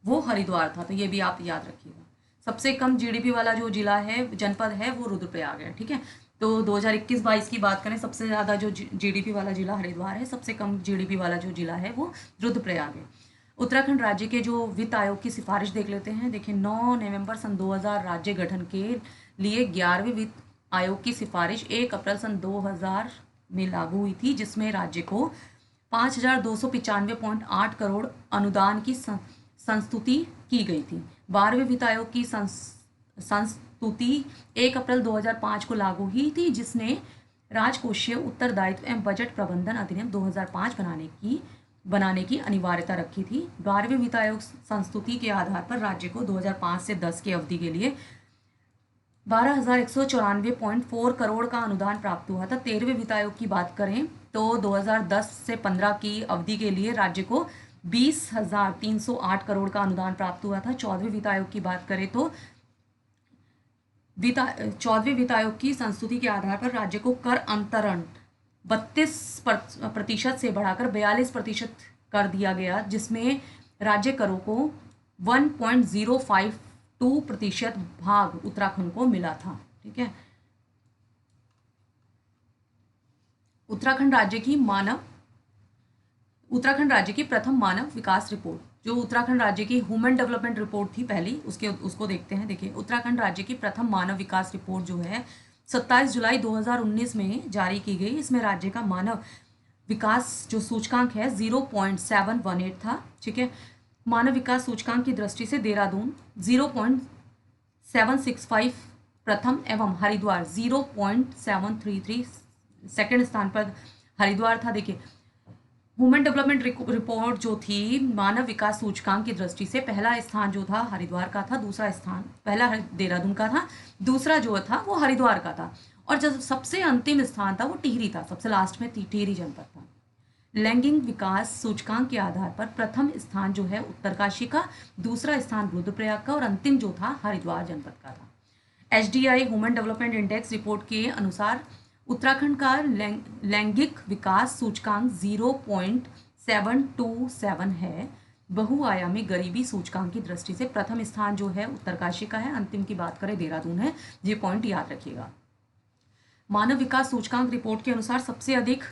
वो हरिद्वार था। तो ये भी आप याद रखिएगा। सबसे कम GDP वाला जो जिला है, जनपद है, वो रुद्रप्रयाग है, ठीक है। तो 2021-22 की बात करें, सबसे ज़्यादा जो GDP वाला जिला हरिद्वार है, सबसे कम GDP वाला जो जिला है वो रुद्रप्रयाग है। उत्तराखंड राज्य के जो वित्त आयोग की सिफारिश देख लेते हैं। देखिए 9 नवंबर सन 2000 राज्य गठन के लिए 11वें वित्त आयोग की सिफारिश 1 अप्रैल सन 2000 में लागू हुई थी, जिसमें राज्य को 5,295.8 करोड़ अनुदान की संस्तुति की गई थी। 12वें वित्त आयोग की संस्तुति 1 अप्रैल 2005 को लागू हुई थी, जिसने राजकोषीय उत्तरदायित्व एवं बजट प्रबंधन अधिनियम 2005 बनाने की अनिवार्यता रखी थी। 12वें वित्त आयोग संस्तुति के आधार पर राज्य को 2005 से 10 की अवधि के लिए 12,194.4 करोड़ का अनुदान प्राप्त हुआ था। 13वें वित्त आयोग की बात करें तो 2010 से 15 की अवधि के लिए राज्य को 20,308 करोड़ का अनुदान प्राप्त हुआ था। 14वें वित्त आयोग की बात करें तो 14वें वित्त आयोग की संस्तुति के आधार पर राज्य को कर अंतरण 32% से बढ़ाकर 42% कर दिया गया, जिसमें राज्य करों को 1.052% भाग उत्तराखंड को मिला था, ठीक है। उत्तराखंड राज्य की प्रथम मानव विकास रिपोर्ट, जो उत्तराखंड राज्य की ह्यूमन डेवलपमेंट रिपोर्ट थी पहली, उसको देखते हैं। देखिए उत्तराखंड राज्य की प्रथम मानव विकास रिपोर्ट जो है 27 जुलाई 2019 में जारी की गई। इसमें राज्य का मानव विकास जो सूचकांक है 0.718 था, ठीक है। मानव विकास सूचकांक की दृष्टि से देहरादून 0.765 प्रथम एवं हरिद्वार 0.733 सेकंड स्थान पर हरिद्वार था। देखिए ह्यूमन डेवलपमेंट रिपोर्ट जो थी मानव विकास सूचकांक की दृष्टि से पहला स्थान जो था हरिद्वार का था, दूसरा स्थान पहला देहरादून का था, दूसरा जो था वो हरिद्वार का था, और जो सबसे अंतिम स्थान था वो टिहरी था, सबसे लास्ट में टिहरी जनपद था। लैंगिक विकास सूचकांक के आधार पर प्रथम स्थान जो है उत्तरकाशी का, दूसरा स्थान रुद्रप्रयाग का और अंतिम जो था हरिद्वार जनपद का था। HDI human development index report के अनुसार उत्तराखंड का लैंगिक विकास सूचकांक 0.727 है। बहुआयामी गरीबी सूचकांक की दृष्टि से प्रथम स्थान जो है उत्तरकाशी का है, अंतिम की बात करें देहरादून है, ये पॉइंट याद रखिएगा। मानव विकास सूचकांक रिपोर्ट के अनुसार सबसे अधिक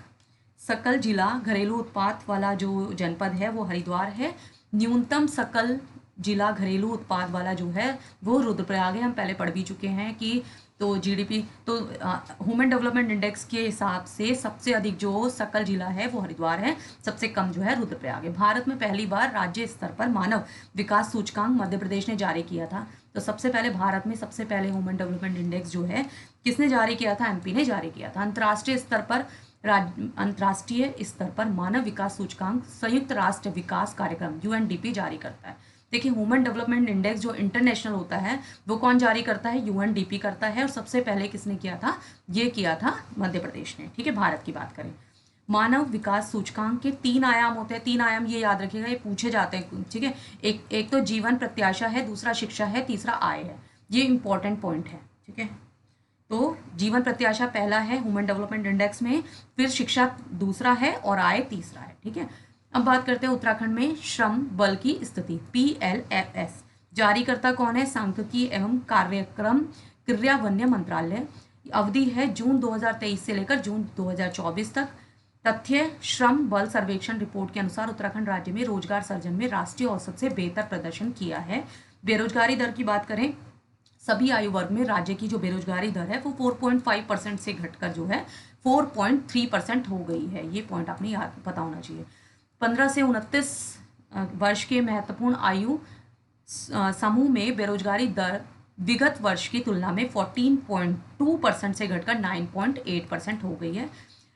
सकल जिला घरेलू उत्पाद वाला जो जनपद है वो हरिद्वार है। न्यूनतम सकल जिला घरेलू उत्पाद वाला जो है वो रुद्रप्रयाग है। हम पहले पढ़ भी चुके हैं कि तो GDP तो ह्यूमन डेवलपमेंट इंडेक्स के हिसाब से सबसे अधिक जो सकल जिला है वो हरिद्वार है, सबसे कम जो है रुद्रप्रयाग है। भारत में पहली बार राज्य स्तर पर मानव विकास सूचकांक मध्य प्रदेश ने जारी किया था। तो सबसे पहले भारत में सबसे पहले ह्यूमन डेवलपमेंट इंडेक्स जो है किसने जारी किया था? MP ने जारी किया था। अंतर्राष्ट्रीय स्तर पर मानव विकास सूचकांक संयुक्त राष्ट्र विकास कार्यक्रम UNDP जारी करता है। देखिए ह्यूमन डेवलपमेंट इंडेक्स जो इंटरनेशनल होता है वो कौन जारी करता है? UNDP करता है। और सबसे पहले किसने किया था? ये किया था मध्य प्रदेश ने। ठीक है, भारत की बात करें, मानव विकास सूचकांक के 3 आयाम होते हैं। 3 आयाम ये याद रखिएगा, ये पूछे जाते हैं। ठीक है, एक तो जीवन प्रत्याशा है, दूसरा शिक्षा है, तीसरा आय है। ये इंपॉर्टेंट पॉइंट है। ठीक है, तो जीवन प्रत्याशा पहला है ह्यूमन डेवलपमेंट इंडेक्स में, फिर शिक्षा दूसरा है और आय तीसरा है। ठीक है, अब बात करते हैं उत्तराखंड में श्रम बल की स्थिति। PLFS जारीकर्ता कौन है? सांख्यिकी एवं कार्यक्रम क्रियान्वयन मंत्रालय। अवधि है जून 2023 से लेकर जून 2024 तक। तथ्य श्रम बल सर्वेक्षण रिपोर्ट के अनुसार उत्तराखंड राज्य में रोजगार सर्जन में राष्ट्रीय औसत से बेहतर प्रदर्शन किया है। बेरोजगारी दर की बात करें, सभी आयु वर्ग में राज्य की जो बेरोजगारी दर है वो 4.5% से घटकर जो है 4.3% हो गई है। ये पॉइंट आपने याद पता होना चाहिए। 15 से 29 वर्ष के महत्वपूर्ण आयु समूह में बेरोजगारी दर विगत वर्ष की तुलना में 14.2% से घटकर 9.8% हो गई है।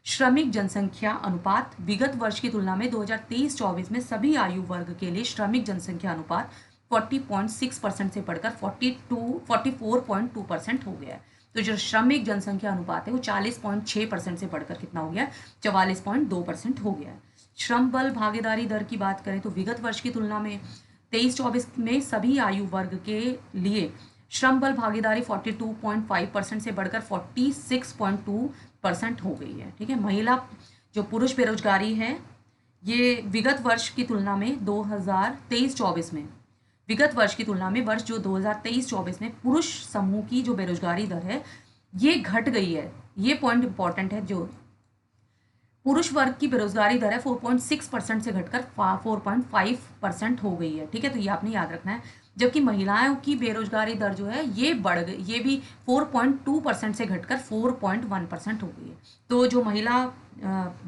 श्रमिक जनसंख्या अनुपात विगत वर्ष की तुलना में 2023-24 में सभी आयु वर्ग के लिए श्रमिक जनसंख्या अनुपात 40.6% से बढ़कर 44.2% हो गया है। तो जो श्रमिक जनसंख्या अनुपात है वो 40.6% से बढ़कर कितना हो गया? 44.2% हो गया है। श्रम बल भागीदारी दर की बात करें तो विगत वर्ष की तुलना में 23-24 में सभी आयु वर्ग के लिए श्रम बल भागीदारी 42.5% से बढ़कर 46.2% हो गई है। ठीक है, महिला जो पुरुष बेरोजगारी है ये विगत वर्ष की तुलना में 2023-24 में वर्ष जो 2023-24 में पुरुष समूह की जो बेरोजगारी दर है ये घट गई है। ये पॉइंट इंपॉर्टेंट है। जो पुरुष वर्ग की बेरोजगारी दर है 4.6% से घटकर 4.5% हो गई है। ठीक है, तो ये आपने याद रखना है। जबकि महिलाओं की बेरोजगारी दर जो है ये बढ़ गई, ये भी 4.2% से घटकर 4.1% हो गई है। तो जो महिला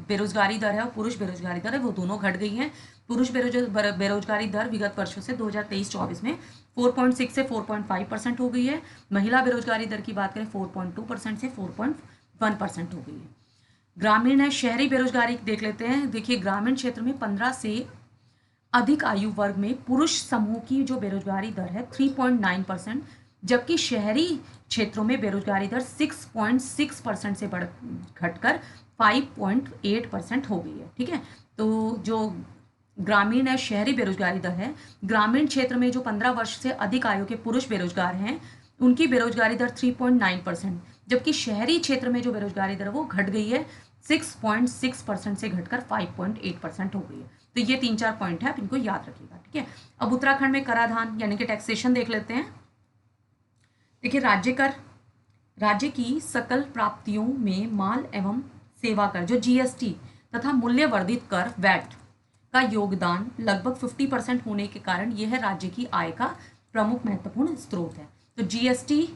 बेरोजगारी दर है और पुरुष बेरोजगारी दर है वो दोनों घट गई हैं। पुरुष बेरोजगारी दर विगत वर्षों से 2023-24 में 4.6 से 4.5% हो गई है। महिला बेरोजगारी दर की बात करें 4.2% से 4.1% हो गई है। ग्रामीण है शहरी बेरोजगारी देख लेते हैं। देखिए ग्रामीण क्षेत्र में 15 से अधिक आयु वर्ग में पुरुष समूह की जो बेरोजगारी दर है 3.9%, जबकि शहरी क्षेत्रों में बेरोजगारी दर 6.6% से घटकर 5.8% हो गई है। ठीक है, तो जो ग्रामीण है शहरी बेरोजगारी दर है, ग्रामीण क्षेत्र में जो 15 वर्ष से अधिक आयु के पुरुष बेरोजगार हैं उनकी बेरोजगारी दर 3.9%, जबकि शहरी क्षेत्र में जो बेरोजगारी दर वो घट गई है 6.6% से घटकर 5.8% हो गई है। तो ये 3-4 पॉइंट है, आप इनको याद रखिएगा। ठीक है, अब उत्तराखंड में कराधान यानी कि टैक्सेशन देख लेते हैं। देखिए राज्य की सकल प्राप्तियों में माल एवं सेवा कर जो GST तथा मूल्य वर्धित कर वैट का योगदान लगभग 50% होने के कारण यह राज्य की आय का प्रमुख महत्वपूर्ण स्रोत है। तो GST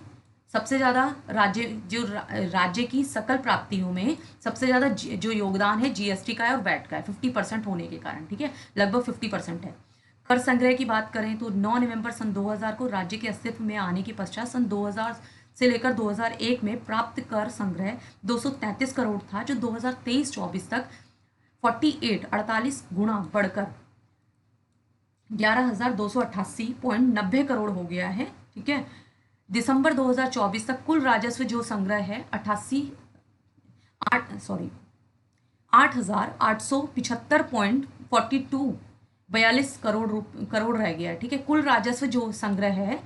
सबसे ज़्यादा राज्य की सकल प्राप्तियों में सबसे ज़्यादा जो योगदान है GST का है और वैट का है 50% होने के कारण। ठीक है, लगभग 50% है। कर संग्रह की बात करें तो 9 नवंबर सन 2000 को राज्य के अस्तित्व में आने के पश्चात सन से लेकर 2001 में प्राप्त कर संग्रह 233 करोड़ था, जो 2023-24 तक 48 गुना बढ़कर 11,288.90 करोड़ हो गया है। ठीक है, दिसंबर 2024 तक कुल राजस्व जो संग्रह है 8,875.42 करोड़ रह गया है। ठीक है, कुल राजस्व जो संग्रह है,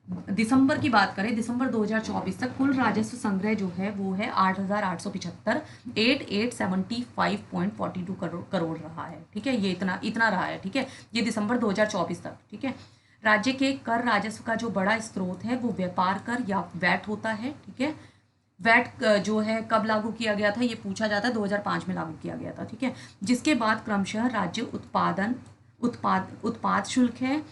दिसंबर की बात करें, दिसंबर 2024 तक कुल राजस्व संग्रह जो है वो है 8,875 करोड़ रहा है। ठीक है, ये इतना रहा है। ठीक है, ये दिसंबर 2024 तक। ठीक है, राज्य के कर राजस्व का जो बड़ा स्रोत है वो व्यापार कर या वैट होता है। ठीक है, वैट जो है कब लागू किया गया था ये पूछा जाता है, 2005 में लागू किया गया था। ठीक है, जिसके बाद क्रमशः राज्य उत्पाद शुल्क है,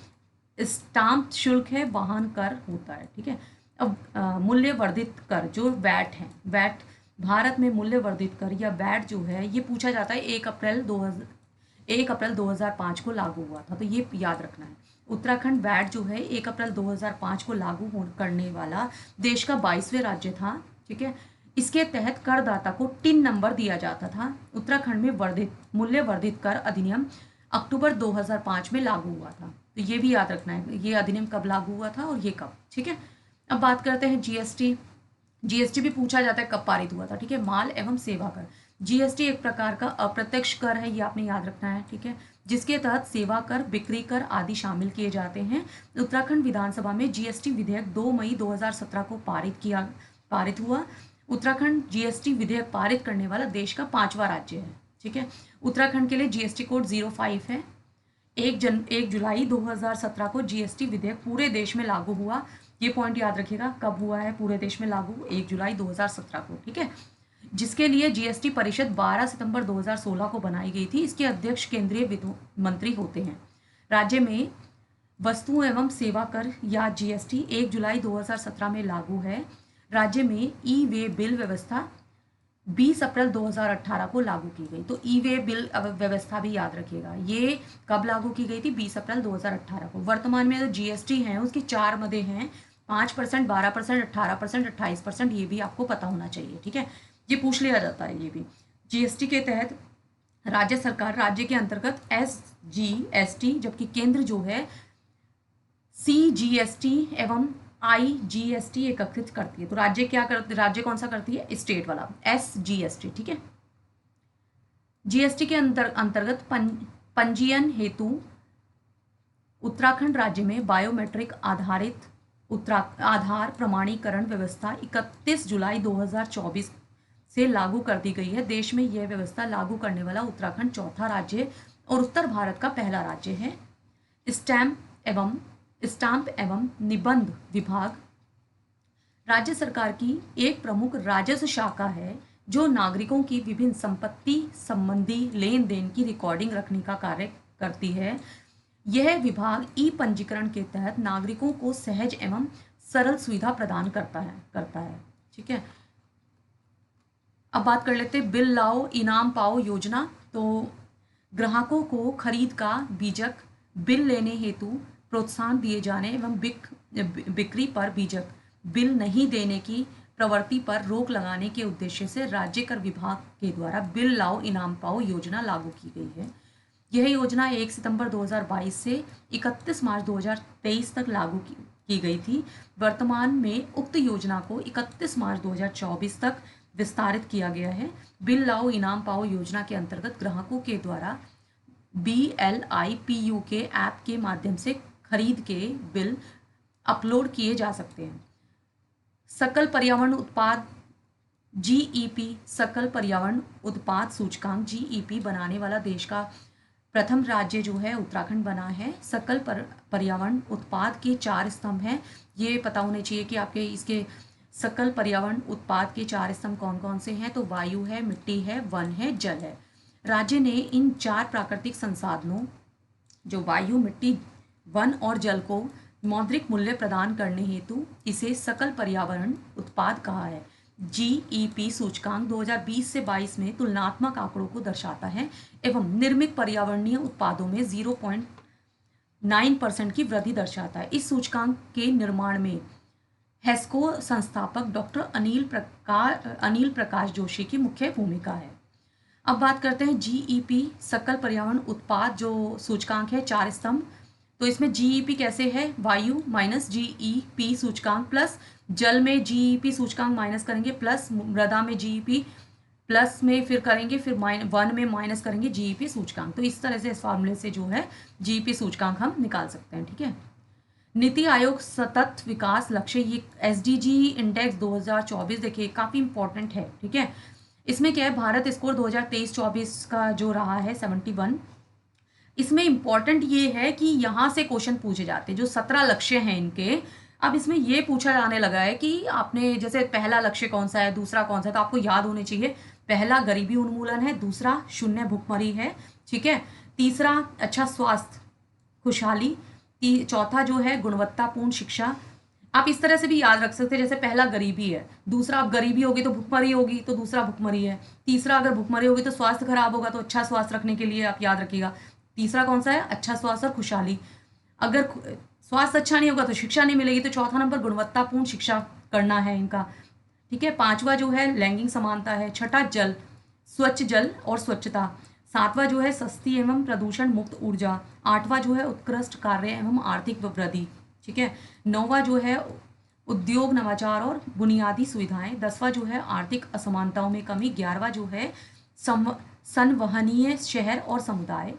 स्टाम्प शुल्क है, वाहन कर होता है। ठीक है, अब मूल्य वर्धित कर जो वैट है, वैट भारत में मूल्य वर्धित कर या वैट जो है ये पूछा जाता है 1 अप्रैल 2005 को लागू हुआ था, तो ये याद रखना है। उत्तराखंड वैट जो है 1 अप्रैल 2005 को लागू करने वाला देश का 22वें राज्य था। ठीक है, इसके तहत करदाता को टिन नंबर दिया जाता था। उत्तराखंड में मूल्य वर्धित कर अधिनियम अक्टूबर 2005 में लागू हुआ था, तो ये भी याद रखना है, ये अधिनियम कब लागू हुआ था और ये कब। ठीक है, अब बात करते हैं जीएसटी। जीएसटी भी पूछा जाता है कब पारित हुआ था। ठीक है, माल एवं सेवा कर, जीएसटी एक प्रकार का अप्रत्यक्ष कर है, ये आपने याद रखना है। ठीक है, जिसके तहत सेवा कर, बिक्री कर आदि शामिल किए जाते हैं। उत्तराखंड विधानसभा में जीएसटी विधेयक 2 मई 2017 को पारित हुआ। उत्तराखंड जीएसटी विधेयक पारित करने वाला देश का 5वां राज्य है। ठीक है, उत्तराखंड के लिए जीएसटी कोड 05 है। 1 जुलाई 2017 को जीएसटी विधेयक पूरे देश में लागू हुआ। ये पॉइंट याद रखिएगा, कब हुआ है पूरे देश में लागू, 1 जुलाई 2017 को। ठीक है, जिसके लिए जीएसटी परिषद 12 सितंबर 2016 को बनाई गई थी। इसके अध्यक्ष केंद्रीय वित्त मंत्री होते हैं। राज्य में वस्तु एवं सेवा कर या जीएसटी 1 जुलाई 2017 में लागू है। राज्य में ई वे बिल व्यवस्था 20 अप्रैल 2018 को लागू की गई, तो ई वे बिल व्यवस्था भी याद रखिएगा, ये कब लागू की गई थी, 20 अप्रैल 2018 को। वर्तमान में जो जीएसटी है उसकी 4 मदें हैं, 5%, 12%, 18%, 28%, ये भी आपको पता होना चाहिए। ठीक है, ये पूछ लिया जाता है ये भी। जीएसटी के तहत राज्य सरकार राज्य के अंतर्गत SGST, जबकि केंद्र जो है CGST एवं IGST एकत्रित करती है। तो राज्य कौन सा करती है, स्टेट वाला SGST। ठीक है, जीएसटी के अंतर्गत पंजीयन हेतु उत्तराखंड राज्य में बायोमेट्रिक आधारित आधार प्रमाणीकरण व्यवस्था 31 जुलाई 2024 से लागू कर दी गई है। देश में यह व्यवस्था लागू करने वाला उत्तराखंड चौथा राज्य और उत्तर भारत का पहला राज्य है। स्टाम्प एवं निबंध विभाग राज्य सरकार की एक प्रमुख राजस्व शाखा है, जो नागरिकों की विभिन्न संपत्ति संबंधी लेन देन की रिकॉर्डिंग रखने का कार्य करती है। यह विभाग ई पंजीकरण के तहत नागरिकों को सहज एवं सरल सुविधा प्रदान करता है। ठीक है, अब बात कर लेते हैं बिल लाओ इनाम पाओ योजना। तो ग्राहकों को खरीद का बीजक बिल लेने हेतु प्रोत्साहन दिए जाने एवं बिक्री पर बीजक बिल नहीं देने की प्रवृत्ति पर रोक लगाने के उद्देश्य से राज्य कर विभाग के द्वारा बिल लाओ इनाम पाओ योजना लागू की गई है। यह योजना 1 सितंबर 2022 से 31 मार्च 2023 तक लागू की गई थी। वर्तमान में उक्त योजना को 31 मार्च 2024 तक विस्तारित किया गया है। बिल लाओ इनाम पाओ योजना के अंतर्गत ग्राहकों के द्वारा BLIPU के ऐप के माध्यम से खरीद के बिल अपलोड किए जा सकते हैं। सकल पर्यावरण उत्पाद GEP सकल पर्यावरण उत्पाद सूचकांक GEP बनाने वाला देश का प्रथम राज्य जो है उत्तराखंड बना है। सकल पर्यावरण उत्पाद के 4 स्तंभ हैं, ये पता होने चाहिए कि आपके इसके सकल पर्यावरण उत्पाद के 4 स्तंभ कौन कौन से हैं। तो वायु है, मिट्टी है, वन है, जल है। राज्य ने इन 4 प्राकृतिक संसाधनों जो वायु, मिट्टी, वन और जल को मौद्रिक मूल्य प्रदान करने हेतु इसे सकल पर्यावरण उत्पाद कहा है। GEP सूचकांक 2020 से 22 में तुलनात्मक आंकड़ों को दर्शाता है एवं निर्मित पर्यावरणीय उत्पादों में 0.9% की वृद्धि दर्शाता है। इस सूचकांक के निर्माण में हेस्को संस्थापक डॉक्टर अनिल प्रकाश जोशी की मुख्य भूमिका है। अब बात करते हैं जीईपी, सकल पर्यावरण उत्पाद जो सूचकांक है 4 स्तंभ। तो इसमें जीईपी कैसे है, वायु माइनस जीईपी सूचकांक प्लस जल में जीईपी सूचकांक माइनस करेंगे प्लस मृदा में जीईपी प्लस में फिर करेंगे फिर वन में माइनस करेंगे जीईपी सूचकांक। तो इस तरह से इस फॉर्मूले से जो है जीईपी सूचकांक हम निकाल सकते हैं। ठीक है, नीति आयोग सतत विकास लक्ष्य, ये एसडीजी इंडेक्स 2024 देखिए काफ़ी इंपॉर्टेंट है। ठीक है, इसमें क्या है, भारत स्कोर 2023-24 का जो रहा है 71। इसमें इंपॉर्टेंट ये है कि यहाँ से क्वेश्चन पूछे जाते हैं, जो 17 लक्ष्य हैं इनके। अब इसमें ये पूछा जाने लगा है कि आपने जैसे पहला लक्ष्य कौन सा है, दूसरा कौन सा है, तो आपको याद होने चाहिए। पहला गरीबी उन्मूलन है, दूसरा शून्य भुखमरी है, ठीक है, तीसरा अच्छा स्वास्थ्य खुशहाली, चौथा जो है गुणवत्तापूर्ण शिक्षा। आप इस तरह से भी याद रख सकते हैं, जैसे पहला गरीबी है, दूसरा अब गरीबी होगी तो भुखमरी होगी, तो दूसरा भुखमरी है, तीसरा अगर भुखमरी होगी तो स्वास्थ्य खराब होगा, तो अच्छा स्वास्थ्य रखने के लिए आप याद रखिएगा तीसरा कौन सा है, अच्छा स्वास्थ्य और खुशहाली। अगर स्वास्थ्य अच्छा नहीं होगा तो शिक्षा नहीं मिलेगी, तो चौथा नंबर गुणवत्तापूर्ण शिक्षा करना है इनका। ठीक है, पांचवा जो है लैंगिक समानता है, छठा जल, स्वच्छ जल और स्वच्छता, सातवां जो है सस्ती एवं प्रदूषण मुक्त ऊर्जा, आठवां जो है उत्कृष्ट कार्य एवं आर्थिक वृद्धि। ठीक है, नौवां जो है उद्योग नवाचार और बुनियादी सुविधाएं, 10वां जो है आर्थिक असमानताओं में कमी, 11वां जो है संवहनीय शहर और समुदाय,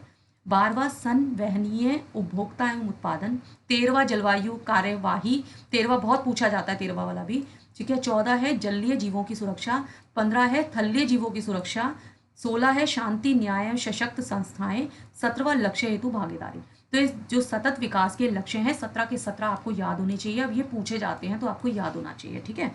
12वां संवहनीय उपभोक्ता एवं उत्पादन, 13वां जलवायु कार्यवाही, 13वां बहुत पूछा जाता है 13वां वाला भी। ठीक है, 14 है जलीय जीवों की सुरक्षा, 15 है थलीय जीवों की सुरक्षा, 16 है शांति न्याय सशक्त संस्थाएं, 17वां लक्ष्य हेतु भागीदारी। तो ये जो सतत विकास के लक्ष्य हैं 17 के 17 आपको याद होने चाहिए। अब ये पूछे जाते हैं तो आपको याद होना चाहिए। ठीक है,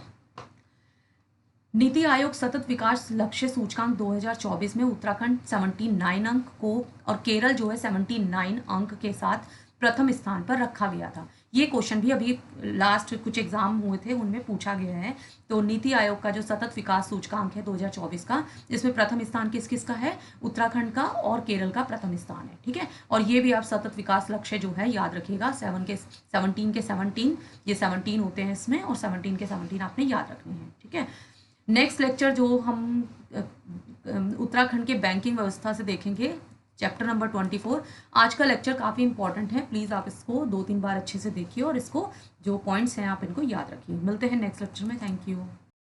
नीति आयोग सतत विकास लक्ष्य सूचकांक 2024 में उत्तराखंड 79 अंक को और केरल जो है 79 अंक के साथ प्रथम स्थान पर रखा गया था। ये क्वेश्चन भी अभी लास्ट कुछ एग्जाम हुए थे उनमें पूछा गया है। तो नीति आयोग का जो सतत विकास सूचकांक है 2024 का, इसमें प्रथम स्थान किस किस का है, उत्तराखंड का और केरल का प्रथम स्थान है। ठीक है, और ये भी आप सतत विकास लक्ष्य जो है याद रखिएगा, 17 के 17 ये 17 होते हैं इसमें, और 17 के 17 आपने याद रखने हैं। ठीक है, नेक्स्ट लेक्चर जो हम उत्तराखंड के बैंकिंग व्यवस्था से देखेंगे, चैप्टर नंबर 24। आज का लेक्चर काफ़ी इंपॉर्टेंट है, प्लीज़ आप इसको 2-3 बार अच्छे से देखिए और इसको जो पॉइंट्स हैं आप इनको याद रखिए। मिलते हैं नेक्स्ट लेक्चर में, थैंक यू।